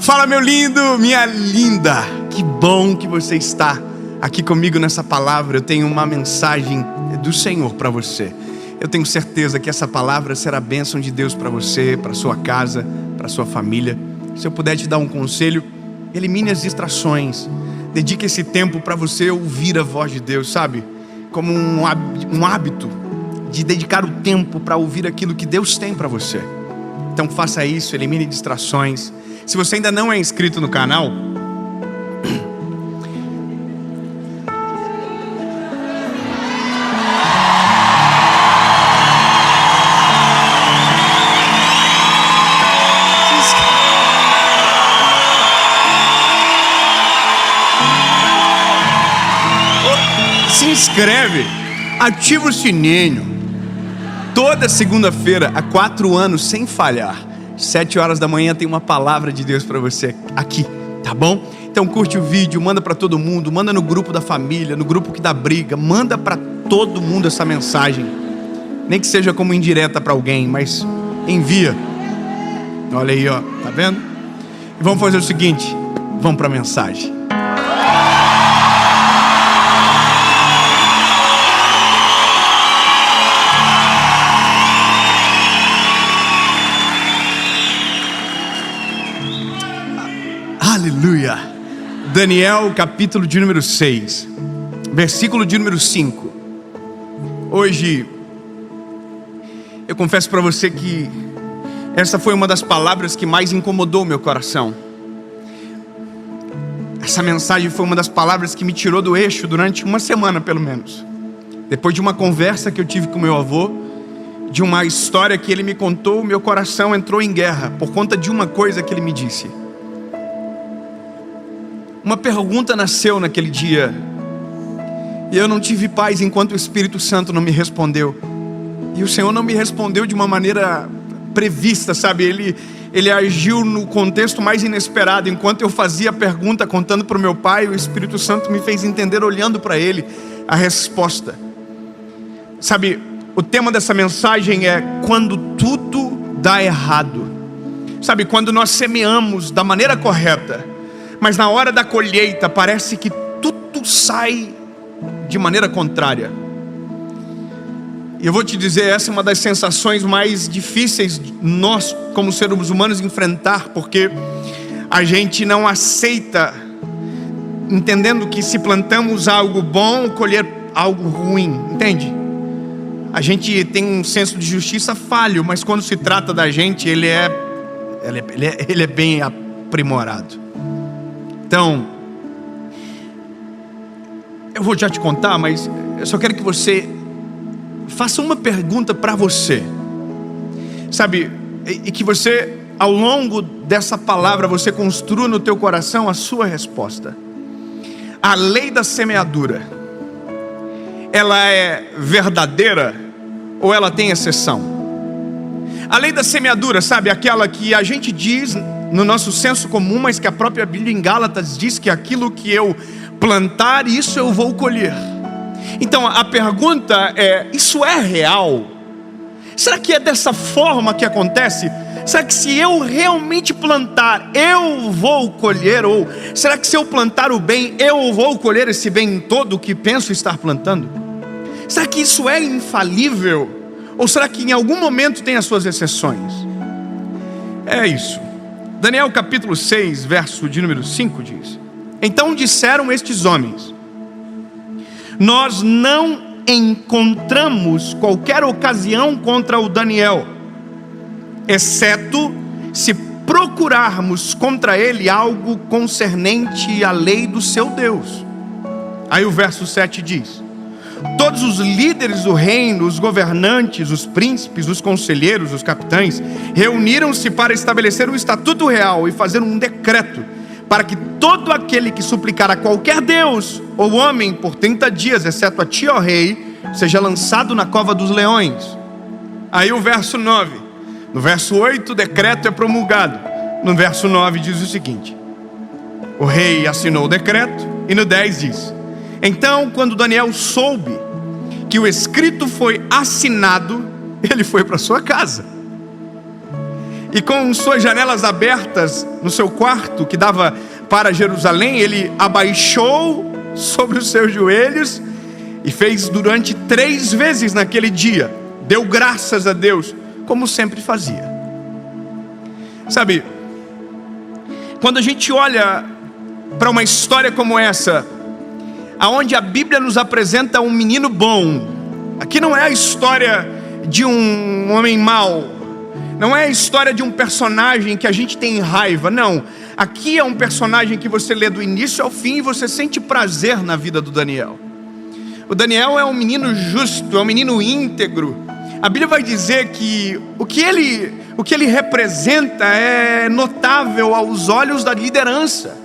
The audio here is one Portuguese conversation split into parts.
Fala, meu lindo, minha linda. Que bom que você está aqui comigo nessa palavra. Eu tenho uma mensagem do Senhor para você. Eu tenho certeza que essa palavra será bênção de Deus para você, para sua casa, para sua família. Se eu puder te dar um conselho, elimine as distrações. Dedique esse tempo para você ouvir a voz de Deus, sabe? Como um hábito de dedicar o tempo para ouvir aquilo que Deus tem para você. Então faça isso, elimine distrações. Se você ainda não é inscrito no canal, se inscreve, ativa o sininho. Toda segunda-feira, há 4 anos, sem falhar, 7 horas da manhã, tem uma palavra de Deus para você aqui, tá bom? Então curte o vídeo, manda para todo mundo, manda no grupo da família, no grupo que dá briga, manda para todo mundo essa mensagem. Nem que seja como indireta para alguém, mas envia. Olha aí, ó, tá vendo? E vamos fazer o seguinte, vamos para a mensagem. Aleluia. Daniel, capítulo de número 6, versículo de número 5. Hoje, eu confesso para você que essa foi uma das palavras que mais incomodou meu coração. Essa mensagem foi uma das palavras que me tirou do eixo durante uma semana, pelo menos. Depois de uma conversa que eu tive com meu avô, de uma história que ele me contou, meu coração entrou em guerra por conta de uma coisa que ele me disse. Uma pergunta nasceu naquele dia, e eu não tive paz enquanto o Espírito Santo não me respondeu. E o Senhor não me respondeu de uma maneira prevista, sabe? Ele agiu no contexto mais inesperado. Enquanto eu fazia a pergunta contando para o meu pai, o Espírito Santo me fez entender, olhando para ele, a resposta. Sabe, o tema dessa mensagem é quando tudo dá errado. Sabe, quando nós semeamos da maneira correta, mas na hora da colheita parece que tudo sai de maneira contrária. E eu vou te dizer, essa é uma das sensações mais difíceis nós como seres humanos enfrentar, porque a gente não aceita, entendendo que se plantamos algo bom, colher algo ruim, entende? A gente tem um senso de justiça falho, mas quando se trata da gente, ele é bem aprimorado. Então, eu vou já te contar, mas eu só quero que você faça uma pergunta para você, sabe? E que você, ao longo dessa palavra, você construa no teu coração a sua resposta. A lei da semeadura, ela é verdadeira ou ela tem exceção? A lei da semeadura, sabe? Aquela que a gente diz no nosso senso comum, mas que a própria Bíblia em Gálatas diz que aquilo que eu plantar, isso eu vou colher. Então a pergunta é, isso é real? Será que é dessa forma que acontece? Será que se eu realmente plantar, eu vou colher? Ou será que se eu plantar o bem, eu vou colher esse bem todo que penso estar plantando? Será que isso é infalível? Ou será que em algum momento tem as suas exceções? É isso. Daniel capítulo 6, verso de número 5 diz: então disseram estes homens: nós não encontramos qualquer ocasião contra o Daniel, exceto se procurarmos contra ele algo concernente à lei do seu Deus. Aí o verso 7 diz: todos os líderes do reino, os governantes, os príncipes, os conselheiros, os capitães, reuniram-se para estabelecer um estatuto real e fazer um decreto, para que todo aquele que suplicar a qualquer Deus ou homem por 30 dias, exceto a ti, ó rei, seja lançado na cova dos leões. Aí o verso 9, no verso 8 o decreto é promulgado, no verso 9 diz o seguinte: o rei assinou o decreto, e no 10 diz: então quando Daniel soube que o escrito foi assinado, ele foi para sua casa e com suas janelas abertas no seu quarto que dava para Jerusalém, ele abaixou sobre os seus joelhos e fez durante 3 vezes naquele dia. Deu graças a Deus, como sempre fazia. Sabe, quando a gente olha para uma história como essa, aonde a Bíblia nos apresenta um menino bom, aqui não é a história de um homem mau, não é a história de um personagem que a gente tem raiva, não. Aqui é um personagem que você lê do início ao fim e você sente prazer na vida do Daniel. O Daniel é um menino justo, é um menino íntegro. A Bíblia vai dizer que o que ele representa é notável aos olhos da liderança.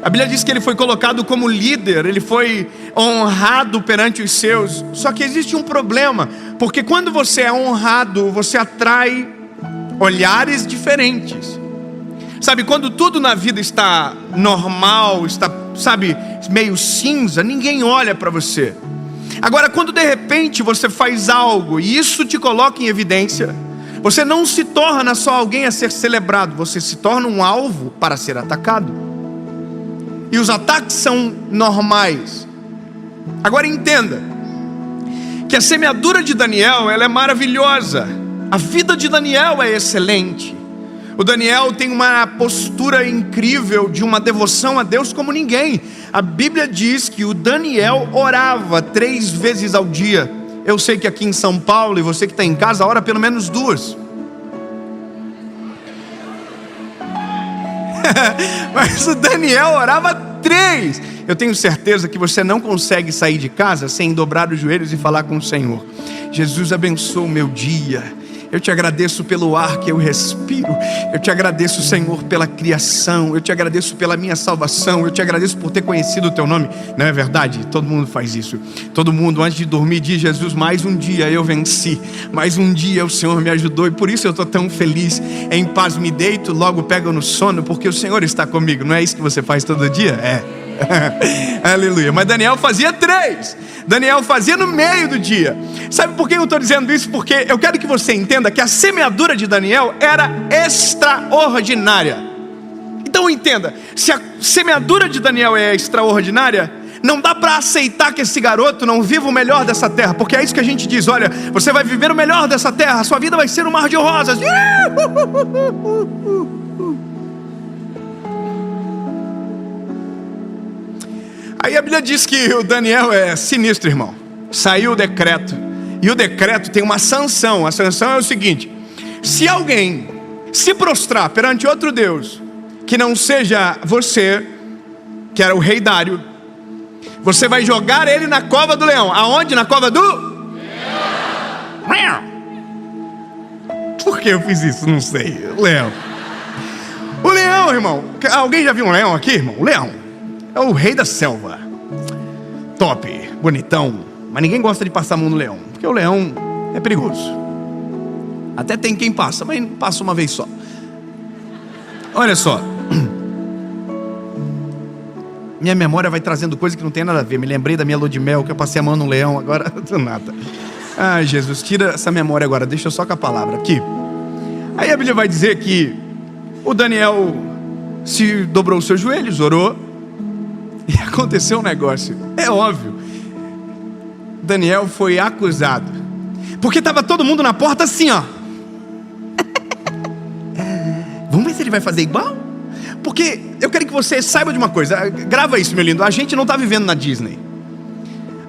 A Bíblia diz que ele foi colocado como líder, ele foi honrado perante os seus. Só que existe um problema, porque quando você é honrado, você atrai olhares diferentes. Sabe, quando tudo na vida está normal, está, sabe, meio cinza, ninguém olha para você. Agora, quando de repente você faz algo e isso te coloca em evidência, você não se torna só alguém a ser celebrado, você se torna um alvo para ser atacado. E os ataques são normais. Agora entenda que a semeadura de Daniel, ela é maravilhosa. A vida de Daniel é excelente. O Daniel tem uma postura incrível de uma devoção a Deus como ninguém. A Bíblia diz que o Daniel orava 3 vezes ao dia. Eu sei que aqui em São Paulo, e você que está em casa, ora pelo menos 2. Mas o Daniel orava 3. Eu tenho certeza que você não consegue sair de casa sem dobrar os joelhos e falar com o Senhor: Jesus, abençoa o meu dia. Eu te agradeço pelo ar que eu respiro. Eu te agradeço, Senhor, pela criação. Eu te agradeço pela minha salvação. Eu te agradeço por ter conhecido o teu nome. Não é verdade? Todo mundo faz isso. Todo mundo antes de dormir diz: Jesus, mais um dia eu venci. Mais um dia o Senhor me ajudou. E por isso eu estou tão feliz. Em paz me deito, logo pego no sono, porque o Senhor está comigo. Não é isso que você faz todo dia? É. Aleluia. Mas Daniel fazia 3. Daniel fazia no meio do dia. Sabe por que eu estou dizendo isso? Porque eu quero que você entenda que a semeadura de Daniel era extraordinária. Então entenda, se a semeadura de Daniel é extraordinária, não dá para aceitar que esse garoto não viva o melhor dessa terra. Porque é isso que a gente diz: olha, você vai viver o melhor dessa terra, a sua vida vai ser um mar de rosas. Aí a Bíblia diz que o Daniel é sinistro, irmão. Saiu o decreto, e o decreto tem uma sanção. A sanção é o seguinte: se alguém se prostrar perante outro Deus, que não seja você, que era o rei Dário, você vai jogar ele na cova do leão. Aonde? Na cova do leão. Por que eu fiz isso? Não sei. Leão. O leão, irmão. Alguém já viu um leão aqui, irmão? O leão é o rei da selva. Top, bonitão. Mas ninguém gosta de passar a mão no leão, porque o leão é perigoso. Até tem quem passa, mas passa uma vez só. Olha só. Minha memória vai trazendo coisa que não tem nada a ver. Me lembrei da minha lua de mel, que eu passei a mão no leão, agora do nada. Ai, Jesus, tira essa memória agora, deixa eu só com a palavra aqui. Aí a Bíblia vai dizer que o Daniel se dobrou os seus joelhos, orou, e aconteceu um negócio. É óbvio, Daniel foi acusado, porque estava todo mundo na porta assim, ó. Vamos ver se ele vai fazer igual? Porque eu quero que você saiba de uma coisa. Grava isso, meu lindo. A gente não está vivendo na Disney.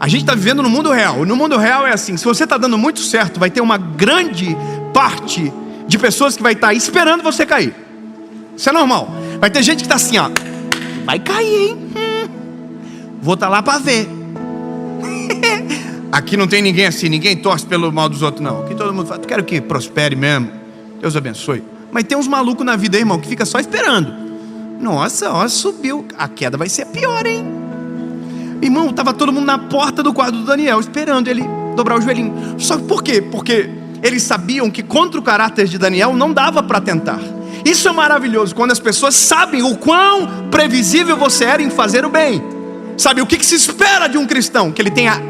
A gente está vivendo no mundo real. No mundo real é assim: se você está dando muito certo, vai ter uma grande parte de pessoas que vai estar esperando você cair. Isso é normal. Vai ter gente que está assim, ó: vai cair, hein? Vou estar lá para ver. Aqui não tem ninguém assim. Ninguém torce pelo mal dos outros, não. Aqui todo mundo fala: quero que prospere mesmo, Deus abençoe. Mas tem uns malucos na vida, irmão, que fica só esperando. Nossa, ó, subiu. A queda vai ser pior, hein? Irmão, estava todo mundo na porta do quarto do Daniel, esperando ele dobrar o joelhinho. Só que por quê? Porque eles sabiam que contra o caráter de Daniel não dava para tentar. Isso é maravilhoso, quando as pessoas sabem o quão previsível você era em fazer o bem. Sabe, o que se espera de um cristão? Que ele tenha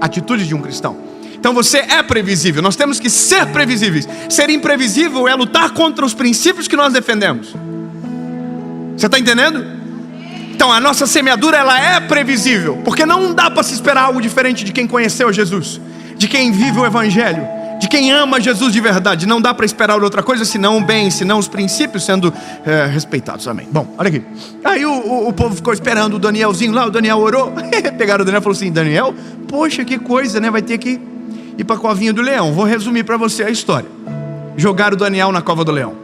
atitude de um cristão. Então você é previsível. Nós temos que ser previsíveis. Ser imprevisível é lutar contra os princípios que nós defendemos. Você está entendendo? Então a nossa semeadura, ela é previsível, porque não dá para se esperar algo diferente de quem conheceu Jesus, de quem vive o Evangelho, de quem ama Jesus de verdade. Não dá para esperar outra coisa senão o bem, senão os princípios sendo respeitados. Amém. Bom, olha aqui. Aí o povo ficou esperando o Danielzinho lá. O Daniel orou. Pegaram o Daniel e falou assim: Daniel, poxa, que coisa, né? Vai ter que ir para a covinha do leão. Vou resumir para você a história. Jogaram o Daniel na cova do leão.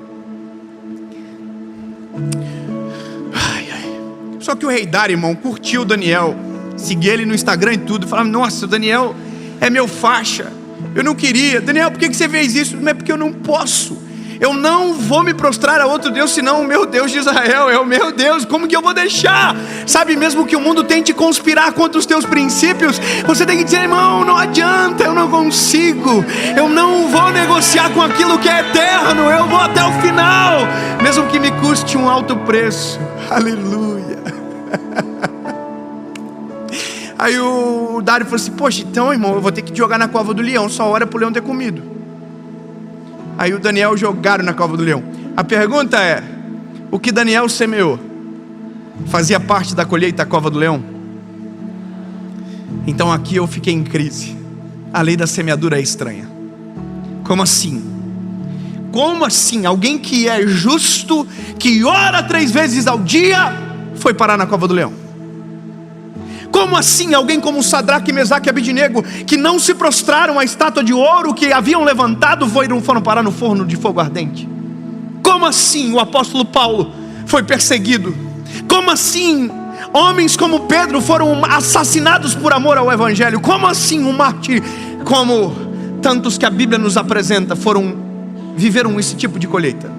Só que o rei Dário, irmão, curtiu o Daniel, seguia ele no Instagram e tudo, falava: nossa, o Daniel é meu faixa, eu não queria. Daniel, por que você fez isso? Não é porque eu não posso, eu não vou me prostrar a outro Deus, senão o meu Deus de Israel é o meu Deus. Como que eu vou deixar? Sabe, mesmo que o mundo tente conspirar contra os teus princípios, você tem que dizer: irmão, não adianta, eu não consigo, eu não vou negociar com aquilo que é eterno, eu vou até o final, mesmo que me custe um alto preço. Aleluia. Aí o Dário falou assim: poxa, então, irmão, eu vou ter que jogar na cova do leão, só hora para o leão ter comido. Aí o Daniel jogaram na cova do leão. A pergunta é: o que Daniel semeou fazia parte da colheita da cova do leão? Então aqui eu fiquei em crise. A lei da semeadura é estranha. Como assim? Como assim? Alguém que é justo, que ora 3 vezes ao dia, foi parar na cova do leão? Como assim alguém como Sadraque, Mesaque e Abednego, que não se prostraram à estátua de ouro que haviam levantado, foram parar no forno de fogo ardente? Como assim o apóstolo Paulo foi perseguido? Como assim homens como Pedro foram assassinados por amor ao Evangelho? Como assim um mártir como tantos que a Bíblia nos apresenta viveram esse tipo de colheita?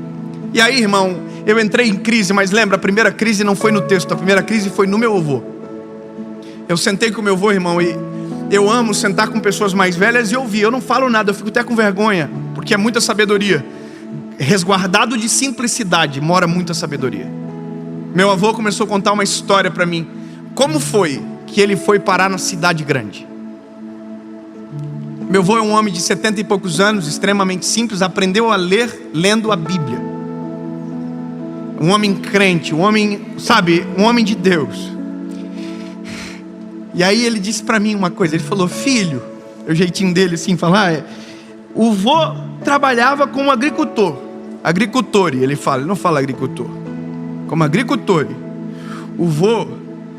E aí, irmão, eu entrei em crise. Mas lembra, a primeira crise não foi no texto, a primeira crise foi no meu avô. Eu sentei com meu avô, irmão, e eu amo sentar com pessoas mais velhas e ouvir. Eu não falo nada, eu fico até com vergonha, porque é muita sabedoria. Resguardado de simplicidade mora muita sabedoria. Meu avô começou a contar uma história para mim. Como foi que ele foi parar na cidade grande? Meu avô é um homem de 70 e poucos anos, extremamente simples, aprendeu a ler lendo a Bíblia. Um homem crente, um homem, sabe, um homem de Deus. E aí ele disse para mim uma coisa, ele falou: filho, o jeitinho dele assim, falar o vô trabalhava como agricultor. Ele fala, ele não fala agricultor. Como agricultor, o vô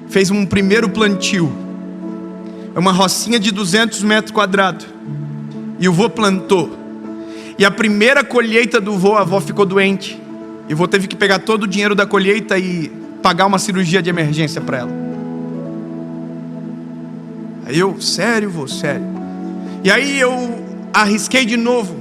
fez um primeiro plantio. É uma rocinha de 200 metros quadrados. E o vô plantou. E a primeira colheita do vô, a avó ficou doente. E o vô teve que pegar todo o dinheiro da colheita e pagar uma cirurgia de emergência para ela. Aí eu, sério, vô, sério. E aí eu arrisquei de novo.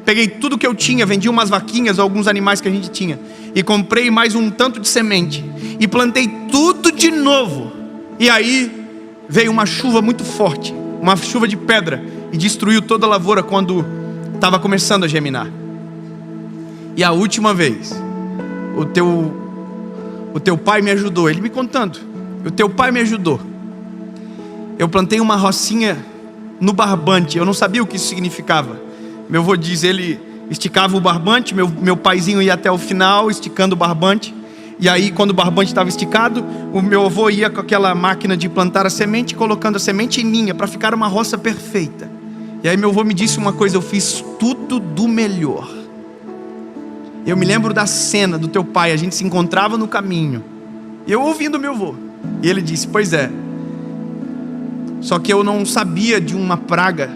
Peguei tudo que eu tinha, vendi umas vaquinhas, alguns animais que a gente tinha, e comprei mais um tanto de semente. E plantei tudo de novo. E aí veio uma chuva muito forte, uma chuva de pedra, e destruiu toda a lavoura quando estava começando a germinar. E a última vez, o teu pai me ajudou, ele me contando, o teu pai me ajudou. Eu plantei uma rocinha no barbante, eu não sabia o que isso significava. Meu avô diz, ele esticava o barbante, meu paizinho ia até o final esticando o barbante. E aí quando o barbante estava esticado, o meu avô ia com aquela máquina de plantar a semente, colocando a semente em linha, para ficar uma roça perfeita. E aí meu avô me disse uma coisa: eu fiz tudo do melhor. Eu me lembro da cena do teu pai, a gente se encontrava no caminho, e eu ouvindo meu avô, e ele disse: pois é, só que eu não sabia de uma praga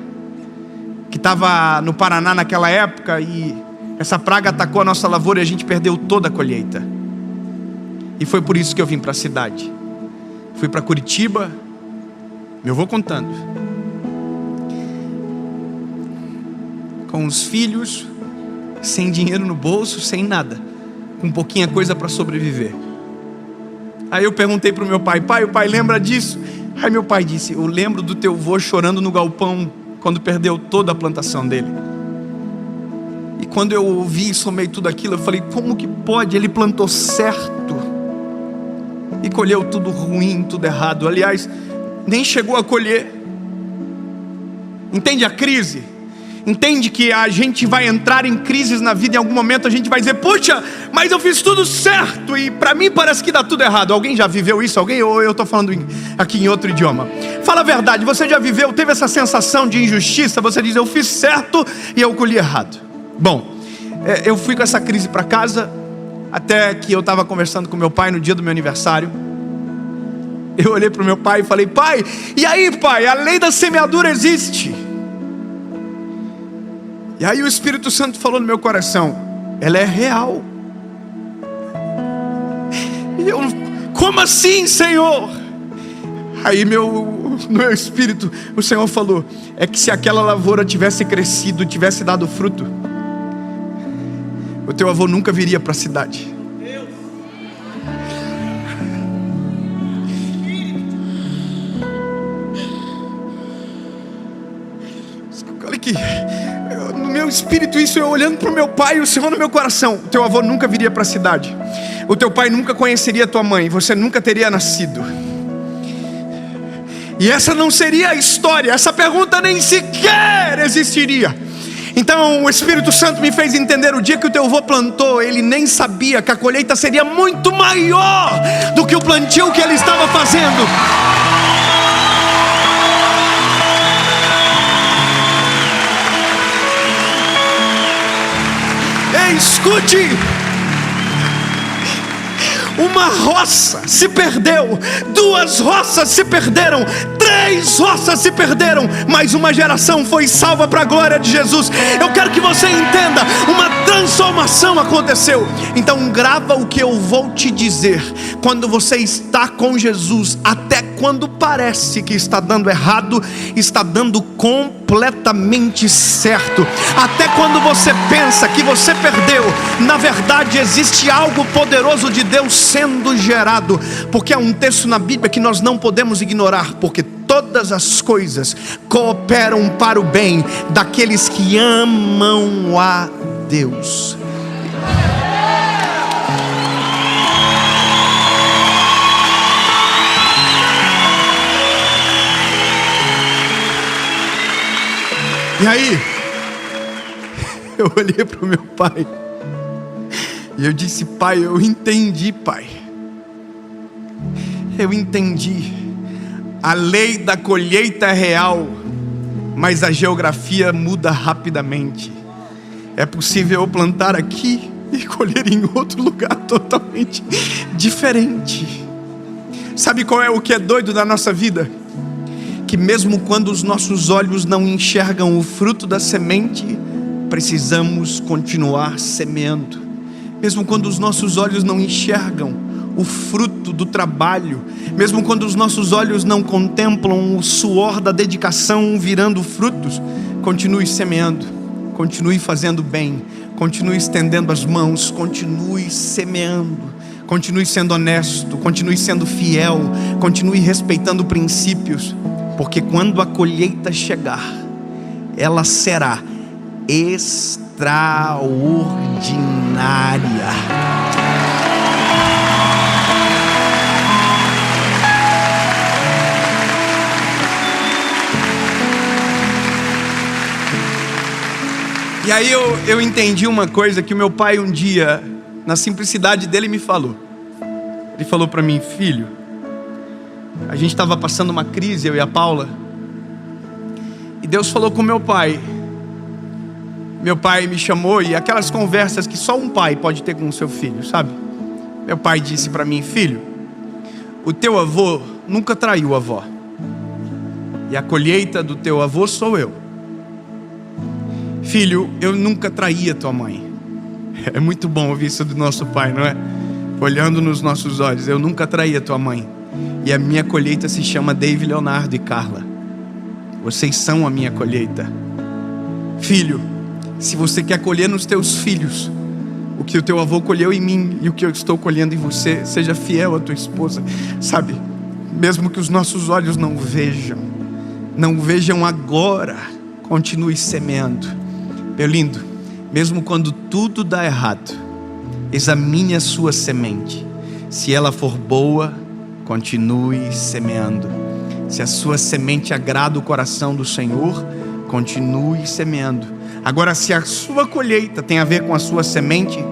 que estava no Paraná naquela época, e essa praga atacou a nossa lavoura e a gente perdeu toda a colheita. E foi por isso que eu vim para a cidade. Fui para Curitiba, meu avô contando, com os filhos, sem dinheiro no bolso, sem nada, com pouquinha coisa para sobreviver. Aí eu perguntei para o meu pai: pai, o pai lembra disso? Aí meu pai disse: eu lembro do teu avô chorando no galpão quando perdeu toda a plantação dele. E quando eu ouvi e somei tudo aquilo, eu falei: como que pode? Ele plantou certo e colheu tudo ruim, tudo errado. Aliás, nem chegou a colher. Entende a crise? Entende que a gente vai entrar em crises na vida. Em algum momento a gente vai dizer: puxa, mas eu fiz tudo certo e para mim parece que dá tudo errado. Alguém já viveu isso? Alguém? Ou eu estou falando aqui em outro idioma? Fala a verdade, você já viveu, teve essa sensação de injustiça? Você diz: eu fiz certo e eu colhi errado. Bom, eu fui com essa crise para casa, até que eu estava conversando com meu pai no dia do meu aniversário. Eu olhei para o meu pai e falei: pai, e aí pai, a lei da semeadura existe. E aí o Espírito Santo falou no meu coração: ela é real. E eu: como assim, Senhor? Aí no meu espírito o Senhor falou: é que se aquela lavoura tivesse crescido, tivesse dado fruto, o teu avô nunca viria para a cidade. Olha aqui, no meu espírito isso, eu olhando para o meu pai e o Senhor no meu coração: o teu avô nunca viria para a cidade, o teu pai nunca conheceria a tua mãe, você nunca teria nascido. E essa não seria a história, essa pergunta nem sequer existiria. Então o Espírito Santo me fez entender: o dia que o teu avô plantou, ele nem sabia que a colheita seria muito maior do que o plantio que ele estava fazendo. Ei, escute! Uma roça se perdeu, 2 roças se perderam, 3 roças se perderam, mas uma geração foi salva para a glória de Jesus. Eu quero que você entenda, uma transformação aconteceu. Então grava o que eu vou te dizer. Quando você está com Jesus, até quando parece que está dando errado, está dando completamente certo. Até quando você pensa que você perdeu, na verdade existe algo poderoso de Deus sendo gerado. Porque há um texto na Bíblia que nós não podemos ignorar: porque todas as coisas cooperam para o bem daqueles que amam a Deus. E aí, eu olhei para o meu pai e eu disse: pai, eu entendi, pai. Eu entendi. A lei da colheita é real, mas a geografia muda rapidamente. É possível eu plantar aqui e colher em outro lugar totalmente diferente. Sabe qual é o que é doido da nossa vida? Que mesmo quando os nossos olhos não enxergam o fruto da semente, precisamos continuar semeando. Mesmo quando os nossos olhos não enxergam o fruto do trabalho, mesmo quando os nossos olhos não contemplam o suor da dedicação virando frutos, continue semeando, continue fazendo bem, continue estendendo as mãos, continue semeando, continue sendo honesto, continue sendo fiel, continue respeitando princípios. Porque quando a colheita chegar, ela será extraordinária. E aí eu entendi uma coisa que o meu pai um dia, na simplicidade dele, me falou. Ele falou para mim: filho, a gente estava passando uma crise, eu e a Paula, e Deus falou com meu pai. Meu pai me chamou, e aquelas conversas que só um pai pode ter com o seu filho, sabe? Meu pai disse para mim: filho, o teu avô nunca traiu a avó, e a colheita do teu avô sou eu. Filho, eu nunca traí a tua mãe. É muito bom ouvir isso do nosso pai, não é? Olhando nos nossos olhos: eu nunca traí a tua mãe, e a minha colheita se chama David, Leonardo e Carla. Vocês são a minha colheita. Filho, se você quer colher nos teus filhos o que o teu avô colheu em mim e o que eu estou colhendo em você, seja fiel à tua esposa. Sabe, mesmo que os nossos olhos não vejam agora, continue semeando. Meu lindo, mesmo quando tudo dá errado, examine a sua semente. Se ela for boa, continue semeando. Se a sua semente agrada o coração do Senhor, continue semeando. Agora, se a sua colheita tem a ver com a sua semente,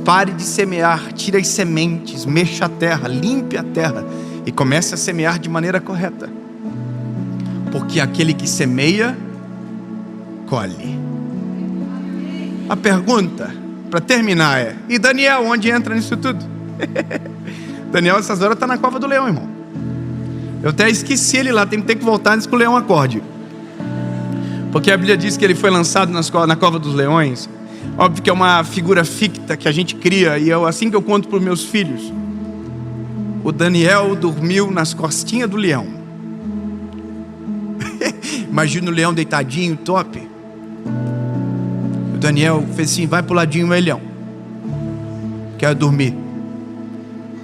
pare de semear, tire as sementes, mexa a terra, limpe a terra e comece a semear de maneira correta. Porque aquele que semeia, colhe. A pergunta, para terminar, é: e Daniel, onde entra nisso tudo? Daniel, essas horas, está na cova do leão, irmão. Eu até esqueci ele lá, tem que voltar antes que o leão acorde. Porque a Bíblia diz que ele foi lançado na cova dos leões. Óbvio que é uma figura ficta que a gente cria, e assim que eu conto para os meus filhos. O Daniel dormiu nas costinhas do leão. Imagina o leão deitadinho, top. O Daniel fez assim: vai pro ladinho, meu leão, quero dormir.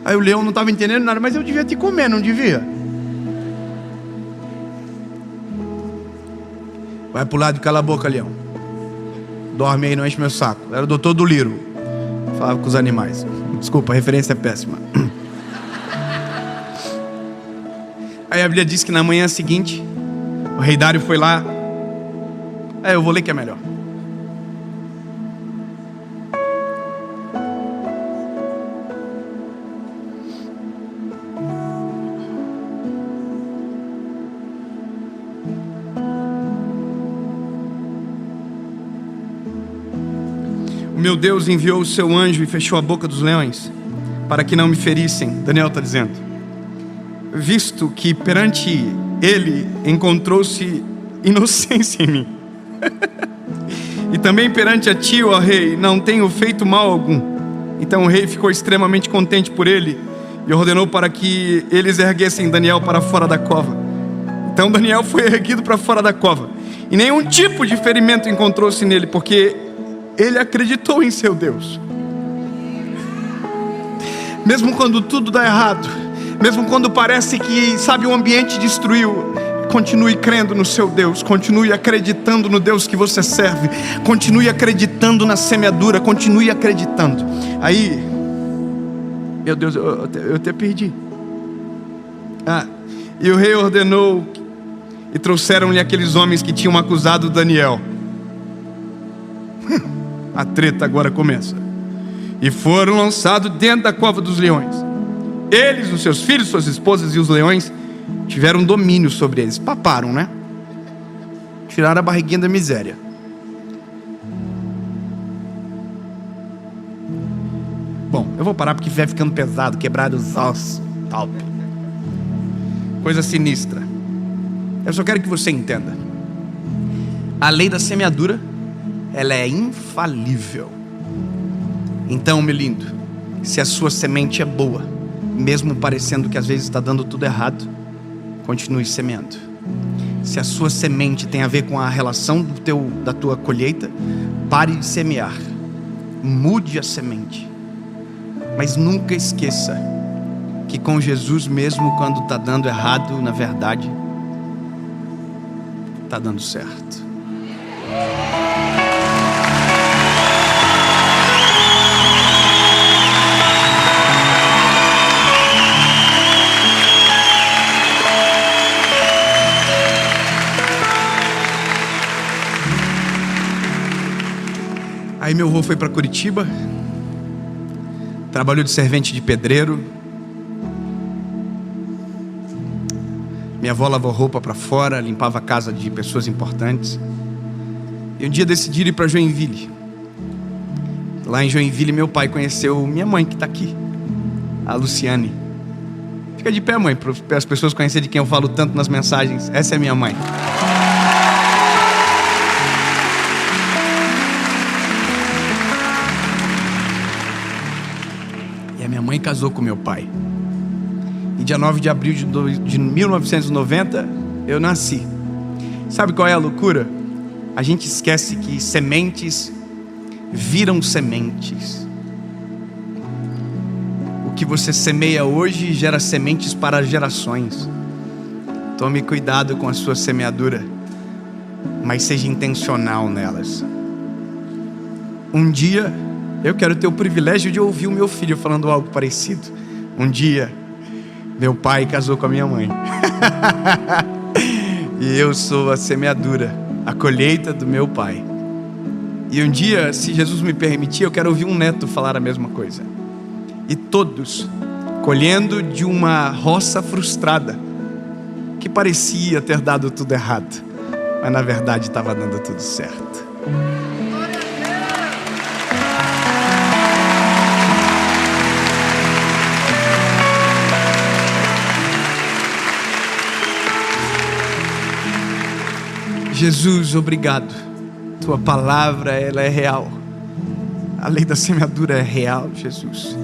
Aí o leão não estava entendendo nada: mas eu devia te comer, não devia? Vai pro lado e cala a boca, leão. Dorme aí, não enche meu saco. Era o doutor do Liro, falava com os animais. Desculpa, a referência é péssima. Aí a Bíblia diz que na manhã seguinte, o rei Dário foi lá. Eu vou ler que é melhor. Meu Deus enviou o seu anjo e fechou a boca dos leões, para que não me ferissem. Daniel está dizendo: visto que perante ele encontrou-se inocência em mim, e também perante a ti, ó rei, não tenho feito mal algum. Então o rei ficou extremamente contente por ele, e ordenou para que eles erguessem Daniel para fora da cova. Então Daniel foi erguido para fora da cova, e nenhum tipo de ferimento encontrou-se nele, porque ele acreditou em seu Deus. Mesmo quando tudo dá errado, mesmo quando parece que, o ambiente destruiu, continue crendo no seu Deus, continue acreditando no Deus que você serve, continue acreditando na semeadura, continue acreditando. Aí, meu Deus, eu até perdi. E o rei ordenou, e trouxeram-lhe aqueles homens que tinham acusado Daniel. A treta agora começa. E foram lançados dentro da cova dos leões. Eles, os seus filhos, suas esposas e os leões tiveram domínio sobre eles. Paparam, né? Tiraram a barriguinha da miséria. Bom, eu vou parar porque vai ficando pesado, quebrado os ossos, tal. Coisa sinistra. Eu só quero que você entenda: a lei da semeadura, ela é infalível. Então, meu lindo, se a sua semente é boa, mesmo parecendo que às vezes está dando tudo errado, continue semeando. Se a sua semente tem a ver com a relação da tua colheita, pare de semear, mude a semente. Mas nunca esqueça que com Jesus, mesmo quando está dando errado, na verdade está dando certo. Aí meu avô foi para Curitiba, trabalhou de servente de pedreiro. Minha avó lavou roupa para fora, limpava a casa de pessoas importantes. E um dia decidiram ir para Joinville. Lá em Joinville, meu pai conheceu minha mãe, que está aqui, a Luciane. Fica de pé, mãe, para as pessoas conhecerem de quem eu falo tanto nas mensagens. Essa é minha mãe. E a minha mãe casou com meu pai. E dia 9 de abril de 1990, eu nasci. Sabe qual é a loucura? A gente esquece que sementes viram sementes. O que você semeia hoje gera sementes para gerações. Tome cuidado com a sua semeadura, mas seja intencional nelas. Um dia, eu quero ter o privilégio de ouvir o meu filho falando algo parecido. Um dia, meu pai casou com a minha mãe. E eu sou a semeadura a colheita do meu pai. E um dia, se Jesus me permitir, eu quero ouvir um neto falar a mesma coisa. E todos colhendo de uma roça frustrada, que parecia ter dado tudo errado, mas na verdade estava dando tudo certo. Jesus, obrigado. Tua palavra, ela é real. A lei da semeadura é real, Jesus.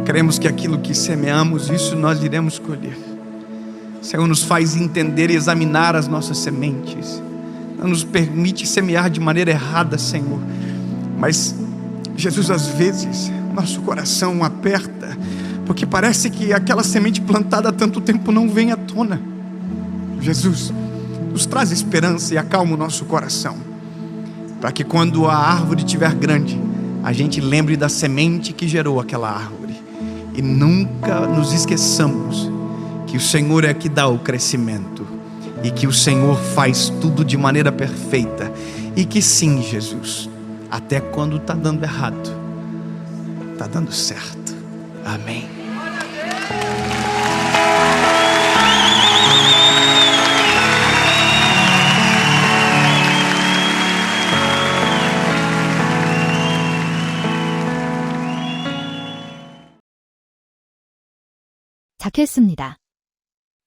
Cremos que aquilo que semeamos, isso nós iremos colher. Senhor, nos faz entender e examinar as nossas sementes. Não nos permite semear de maneira errada, Senhor. Mas, Jesus, às vezes, nosso coração aperta, porque parece que aquela semente plantada há tanto tempo não vem à tona. Jesus, nos traz esperança e acalma o nosso coração, para que quando a árvore estiver grande, a gente lembre da semente que gerou aquela árvore. E nunca nos esqueçamos que o Senhor é que dá o crescimento, e que o Senhor faz tudo de maneira perfeita, e que sim, Jesus, até quando está dando errado, está dando certo. Amém. 작했습니다.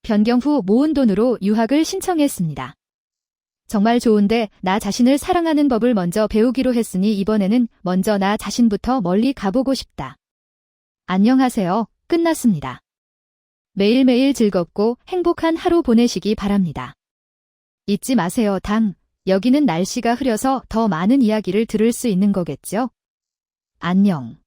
변경 후 모은 돈으로 유학을 신청했습니다. 정말 좋은데 나 자신을 사랑하는 법을 먼저 배우기로 했으니 이번에는 먼저 나 자신부터 멀리 가보고 싶다. 안녕하세요. 끝났습니다. 매일매일 즐겁고 행복한 하루 보내시기 바랍니다. 잊지 마세요. 여기는 날씨가 흐려서 더 많은 이야기를 들을 수 있는 거겠죠? 안녕.